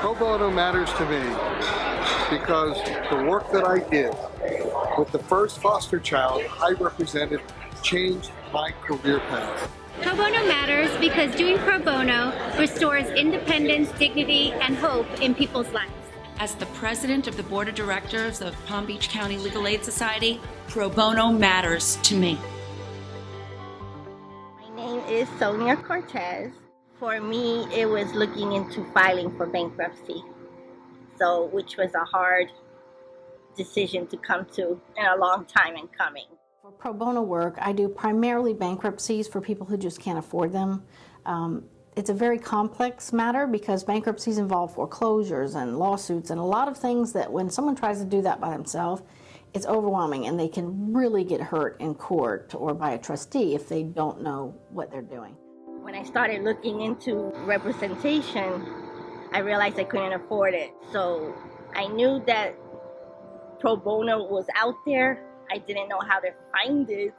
Pro bono matters to me because the work that I did with the first foster child I represented changed my career path. Pro bono matters because doing pro bono restores independence, dignity, and hope in people's lives. As the president of the board of directors of Palm Beach County Legal Aid Society, pro bono matters to me. My name is Sonia Cortez. For me, it was looking into filing for bankruptcy, which was a hard decision to come to and a long time in coming. For pro bono work, I do primarily bankruptcies for people who just can't afford them. It's a very complex matter because bankruptcies involve foreclosures and lawsuits and a lot of things that when someone tries to do that by themselves, it's overwhelming and they can really get hurt in court or by a trustee if they don't know what they're doing. When I started looking into representation, I realized I couldn't afford it. So I knew that pro bono was out there. I didn't know how to find it,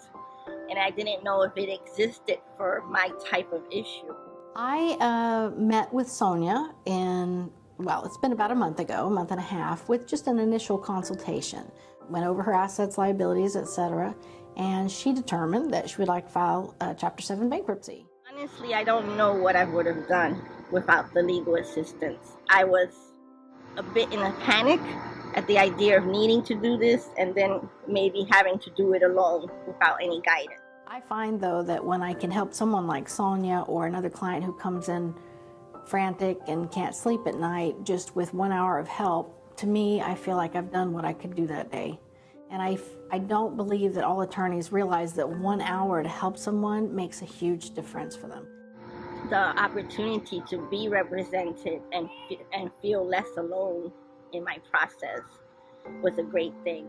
and I didn't know if it existed for my type of issue. I met with Sonia it's been about a month and a half, with just an initial consultation. Went over her assets, liabilities, etc., and she determined that she would like to file a Chapter 7 bankruptcy. Honestly, I don't know what I would have done without the legal assistance. I was a bit in a panic at the idea of needing to do this and then maybe having to do it alone without any guidance. I find, though, that when I can help someone like Sonia or another client who comes in frantic and can't sleep at night just with 1 hour of help, to me, I feel like I've done what I could do that day. And I don't believe that all attorneys realize that 1 hour to help someone makes a huge difference for them. The opportunity to be represented and feel less alone in my process was a great thing.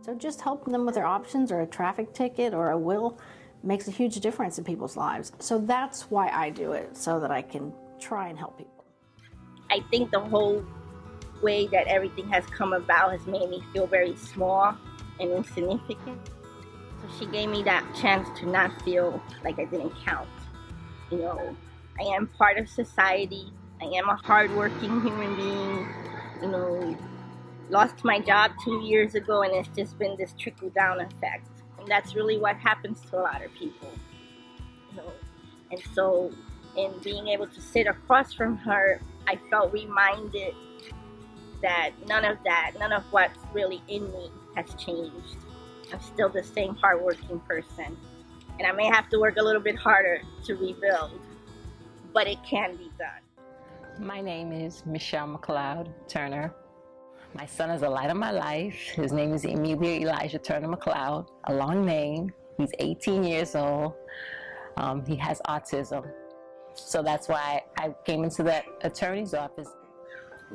So just helping them with their options or a traffic ticket or a will makes a huge difference in people's lives. So that's why I do it, so that I can try and help people. I think the whole way that everything has come about has made me feel very small and insignificant. So she gave me that chance to not feel like I didn't count. You know, I am part of society. I am a hardworking human being. You know, lost my job 2 years ago, and it's just been this trickle-down effect. And that's really what happens to a lot of people. You know, and so in being able to sit across from her, I felt reminded that none of what's really in me has changed. I'm still the same hardworking person. And I may have to work a little bit harder to rebuild, but it can be done. My name is Michelle McLeod Turner. My son is the light of my life. His name is Emilio Elijah Turner McLeod, a long name. He's 18 years old. He has autism. So that's why I came into the attorney's office.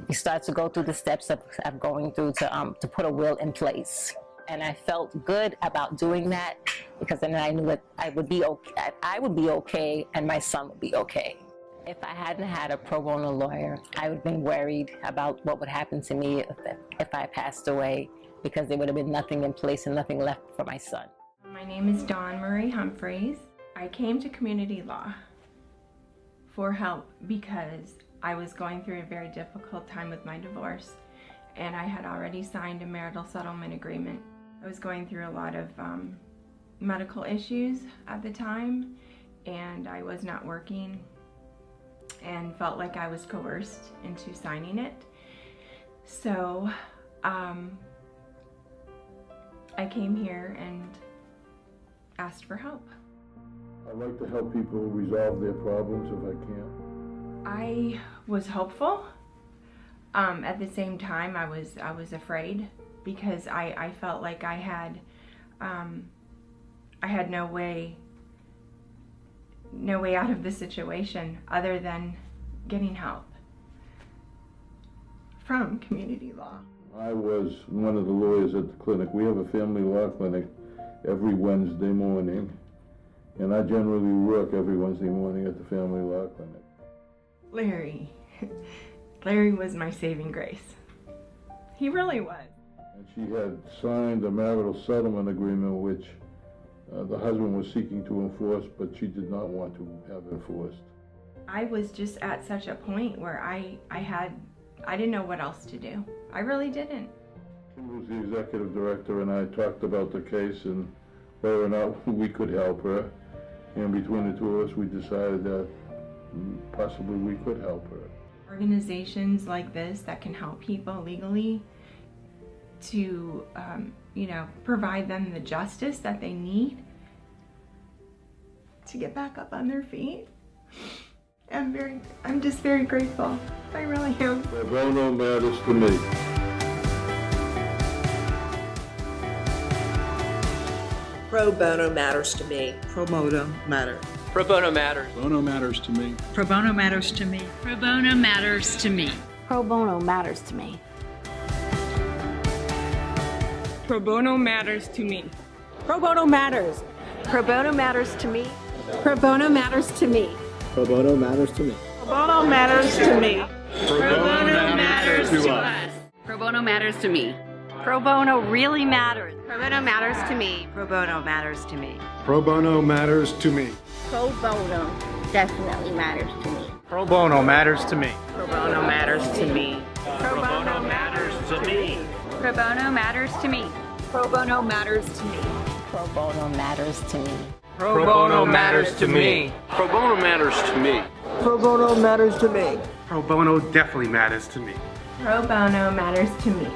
We start to go through the steps of going through to put a will in place. And I felt good about doing that because then I knew that I would be okay and my son would be okay. If I hadn't had a pro bono lawyer, I would have been worried about what would happen to me if I passed away, because there would have been nothing in place and nothing left for my son. My name is Dawn Marie Humphreys. I came to community law for help because I was going through a very difficult time with my divorce, and I had already signed a marital settlement agreement. I was going through a lot of medical issues at the time, and I was not working and felt like I was coerced into signing it. So I came here and asked for help. I like to help people resolve their problems if I can. I was hopeful. At the same time, I was afraid because I felt like I had no way out of the situation other than getting help from community law. I was one of the lawyers at the clinic. We have a family law clinic every Wednesday morning, and I generally work every Wednesday morning at the family law clinic. Larry was my saving grace. He really was. And she had signed a marital settlement agreement which the husband was seeking to enforce, but she did not want to have enforced. I was just at such a point where I had I didn't know what else to do. I really didn't. Kim was the executive director, and I talked about the case and whether or not we could help her. And between the two of us, we decided that possibly we could help her. Organizations like this that can help people legally to, provide them the justice that they need to get back up on their feet. I'm just very grateful. I really am. Pro bono matters to me. Pro bono matters to me. Pro bono matters. Pro bono matters. Bono matters to me. Pro bono matters to me. Pro bono matters to me. Pro bono matters to me. Pro bono matters to me. Pro bono matters. Pro bono matters to me. Pro bono matters to me. Pro bono matters to me. Pro bono matters to me. Pro bono matters to us. Pro bono matters to me. Pro bono really matters. Pro bono matters to me. Pro bono matters to me. Pro bono matters to me. Pro bono definitely matters to me. Pro bono matters to me. Pro bono matters to me. Pro bono matters to me. Pro bono matters to me. Pro bono matters to me. Pro bono matters to me. Pro bono matters to me. Pro bono matters to me. Pro bono matters to me. Pro bono definitely matters to me. Pro bono matters to me.